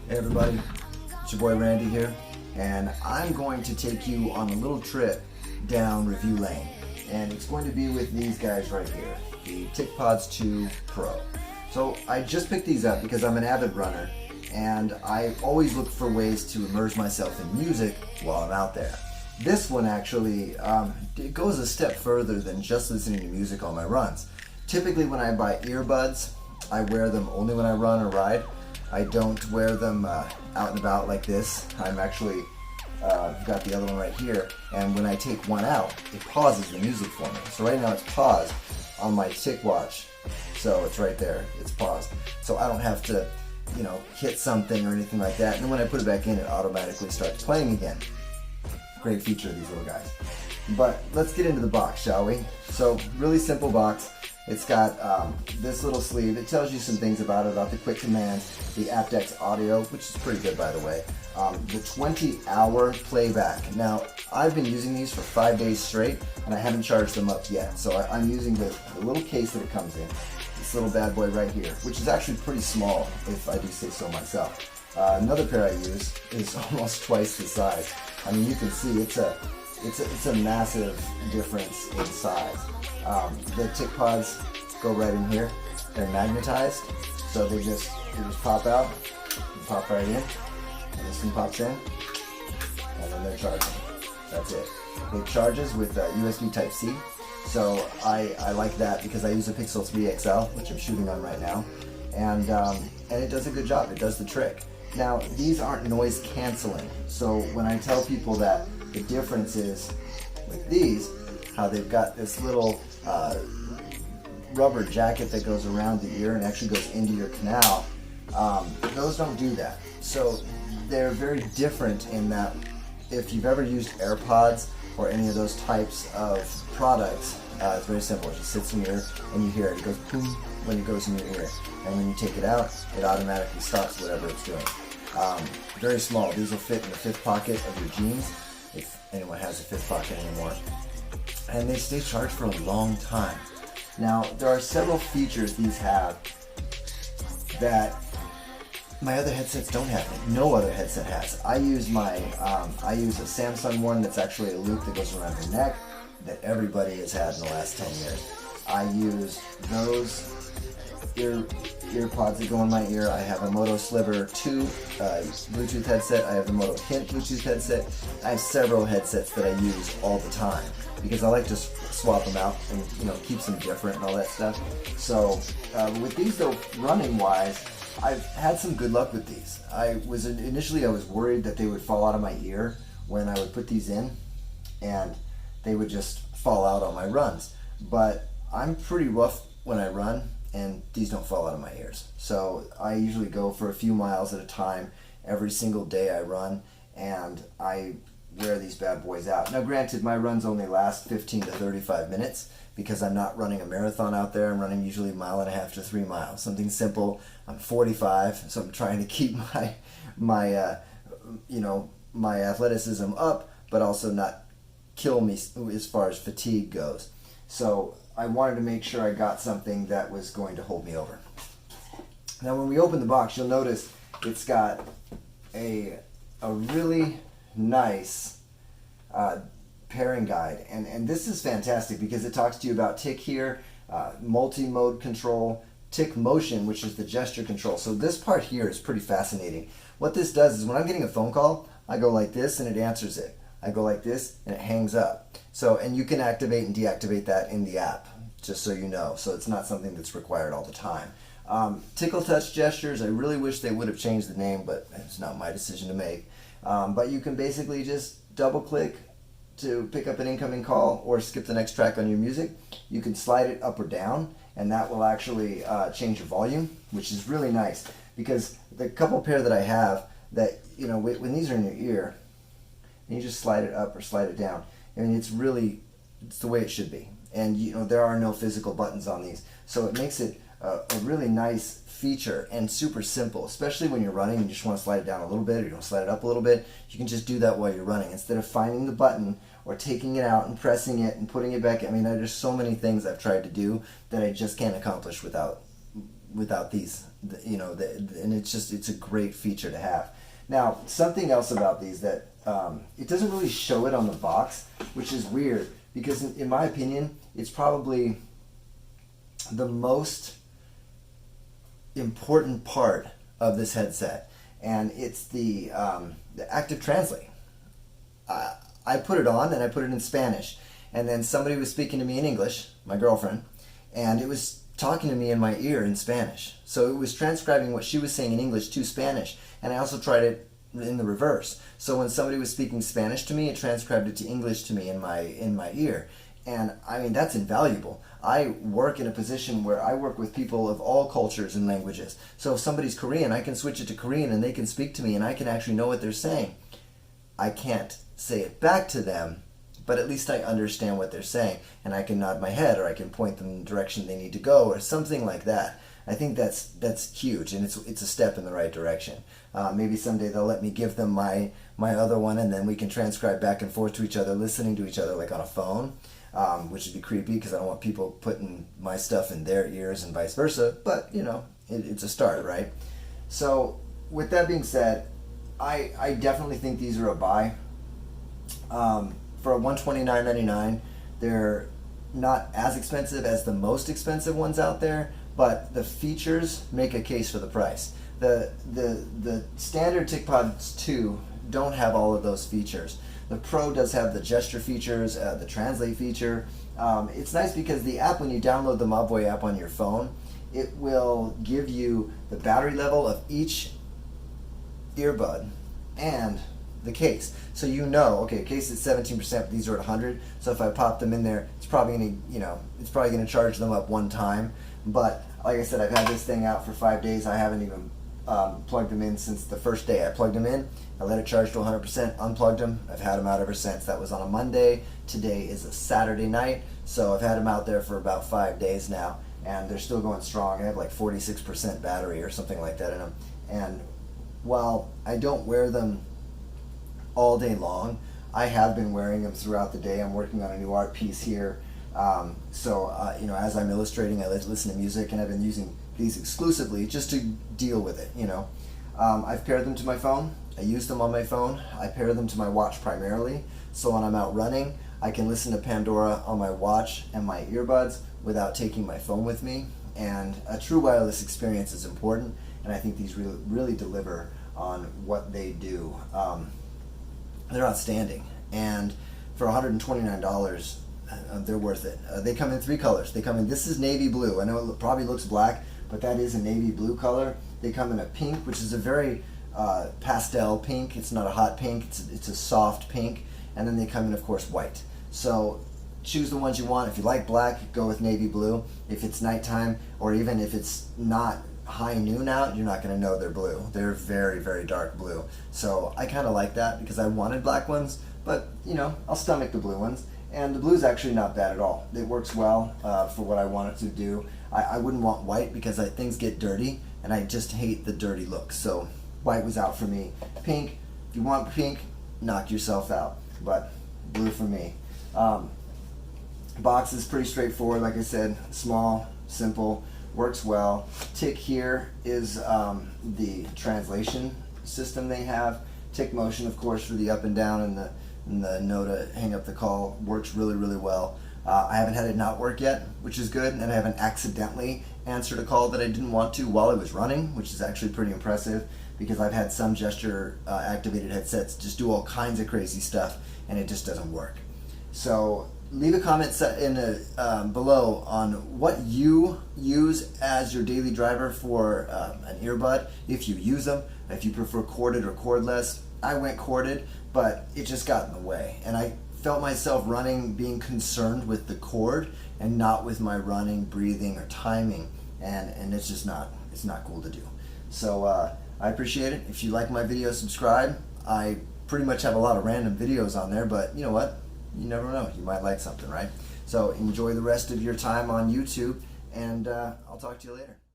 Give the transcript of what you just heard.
Hey everybody, it's your boy Randy here, and I'm going to take you on a little trip down review lane, and it's going to be with these guys right here, the Ticpods 2 Pro. So I just picked these up because I'm an avid runner, and I always look for ways to immerse myself in music while I'm out there. This one actually it goes a step further than just listening to music on my runs. Typically when I buy earbuds, I wear them only when I run or ride. I don't wear them out and about like this. I'm actually got the other one right here, and when I take one out, it pauses the music for me. So right now it's paused on my Tic watch. So it's right there, it's paused. So I don't have to, hit something or anything like that. And then when I put it back in, it automatically starts playing again. Great feature of these little guys. But let's get into the box, shall we? So really simple box. It's got this little sleeve. It tells you some things about it, about the quick commands, the aptX audio, which is pretty good by the way, the 20-hour playback. Now, I've been using these for 5 days straight, and I haven't charged them up yet. So I'm using the little case that it comes in, this little bad boy right here, which is actually pretty small, if I do say so myself. Another pair I use is almost twice the size. I mean, you can see it's a massive difference in size. The Ticpods go right in here. They're magnetized, so they just pop out, and pop right in, and this one pops in, and then they're charging. That's it. It charges with USB Type-C, so I like that because I use a Pixel 3 XL, which I'm shooting on right now, and it does a good job. It does the trick. Now, these aren't noise canceling, so when I tell people that the difference is with these, how they've got this little rubber jacket that goes around the ear and actually goes into your canal, those don't do that. So they're very different in that if you've ever used AirPods or any of those types of products, it's very simple. It just sits in your ear and you hear it. It goes boom when it goes in your ear. And when you take it out, it automatically stops whatever it's doing. Very small. These will fit in the fifth pocket of your jeans, if anyone has a fifth pocket anymore. And they stay charged for a long time. Now, there are several features these have that my other headsets don't have. No other headset has. I use I use a Samsung one that's actually a loop that goes around your neck that everybody has had in the last 10 years. I use those earpods that go in my ear. I have a Moto Sliver 2 Bluetooth headset. I have the Moto Hint Bluetooth headset. I have several headsets that I use all the time because I like to swap them out and keep them different and all that stuff. So with these though, running wise, I've had some good luck with these. Initially I was worried that they would fall out of my ear when I would put these in, and they would just fall out on my runs. But I'm pretty rough when I run, and these don't fall out of my ears. So I usually go for a few miles at a time every single day I run, and I wear these bad boys out. Now granted, my runs only last 15 to 35 minutes because I'm not running a marathon out there. I'm running usually 1.5 to 3 miles, something simple. I'm 45, so I'm trying to keep my athleticism up, but also not kill me as far as fatigue goes. So I wanted to make sure I got something that was going to hold me over. Now when we open the box, you'll notice it's got a really nice pairing guide, and this is fantastic because it talks to you about Tic here, multi-mode control, Tic motion, which is the gesture control. So this part here is pretty fascinating. What this does is when I'm getting a phone call, I go like this and it answers it. I go like this and it hangs up. So, and you can activate and deactivate that in the app, just so you know. So it's not something that's required all the time. Tickle touch gestures, I really wish they would have changed the name, but it's not my decision to make. But you can basically just double click to pick up an incoming call or skip the next track on your music. You can slide it up or down, and that will actually change your volume, which is really nice because the couple pair that I have that, when these are in your ear, and you just slide it up or slide it down. I mean, it's the way it should be. And there are no physical buttons on these, so it makes it a really nice feature and super simple, especially when you're running and you just want to slide it down a little bit or you want to slide it up a little bit. You can just do that while you're running instead of finding the button or taking it out and pressing it and putting it back. I mean, there's so many things I've tried to do that I just can't accomplish without without these, and it's a great feature to have. Now, something else about these that it doesn't really show it on the box, which is weird because in my opinion, it's probably the most important part of this headset, and it's the active translate. I put it on and I put it in Spanish, and then somebody was speaking to me in English, my girlfriend, and it was talking to me in my ear in Spanish. So it was transcribing what she was saying in English to Spanish, and I also tried it in the reverse. So when somebody was speaking Spanish to me, it transcribed it to English to me in my ear. And I mean, that's invaluable. I work in a position where I work with people of all cultures and languages. So if somebody's Korean, I can switch it to Korean and they can speak to me and I can actually know what they're saying. I can't say it back to them, but at least I understand what they're saying, and I can nod my head or I can point them in the direction they need to go or something like that. I think that's huge, and it's a step in the right direction. Maybe someday they'll let me give them my other one, and then we can transcribe back and forth to each other, listening to each other like on a phone, which would be creepy because I don't want people putting my stuff in their ears and vice versa. But it's a start, right? So with that being said, I definitely think these are a buy. For $129.99, they're not as expensive as the most expensive ones out there, but the features make a case for the price. The standard Ticpods 2 don't have all of those features. The Pro does have the gesture features, the translate feature. It's nice because the app, when you download the Mobboy app on your phone, it will give you the battery level of each earbud and the case. So okay, case is 17%, but these are at 100. So if I pop them in there, it's probably gonna charge them up one time. But like I said, I've had this thing out for 5 days. I haven't even plugged them in since the first day. I plugged them in, I let it charge to 100%, unplugged them. I've had them out ever since. That was on a Monday. Today is a Saturday night. So I've had them out there for about 5 days now, and they're still going strong. I have like 46% battery or something like that in them. And while I don't wear them all day long, I have been wearing them throughout the day. I'm working on a new art piece here. As I'm illustrating, I listen to music, and I've been using these exclusively just to deal with it, I've paired them to my phone. I use them on my phone. I pair them to my watch primarily. So when I'm out running, I can listen to Pandora on my watch and my earbuds without taking my phone with me. And a true wireless experience is important, and I think these really deliver on what they do. They're outstanding, and for $129, they're worth it. They come in 3 colors. This is navy blue. I know it probably looks black, but that is a navy blue color. They come in a pink, which is a very pastel pink. It's not a hot pink. It's a soft pink. And then they come in, of course, white. So choose the ones you want. If you like black, go with navy blue. If it's nighttime, or even if it's not high noon out, you're not going to know they're blue. They're very, very dark blue. So I kind of like that because I wanted black ones, but I'll stomach the blue ones. And the blue's actually not bad at all. It works well for what I want it to do. I wouldn't want white because things get dirty, and I just hate the dirty look. So white was out for me. Pink, if you want pink, knock yourself out. But blue for me. Box is pretty straightforward. Like I said, small, simple, works well. Tic here is the translation system they have. Tic motion, of course, for the up and down and the no to hang up the call works really, really well. I haven't had it not work yet, which is good, and I haven't accidentally answered a call that I didn't want to while I was running, which is actually pretty impressive because I've had some gesture activated headsets just do all kinds of crazy stuff and it just doesn't work. So leave a comment below on what you use as your daily driver for an earbud, if you use them, if you prefer corded or cordless. I went corded, but it just got in the way, and I felt myself running being concerned with the cord and not with my running, breathing, or timing, and it's just not cool to do. So I appreciate it. If you like my video, subscribe. I pretty much have a lot of random videos on there, but you know what? You never know. You might like something, right? So enjoy the rest of your time on YouTube, and I'll talk to you later.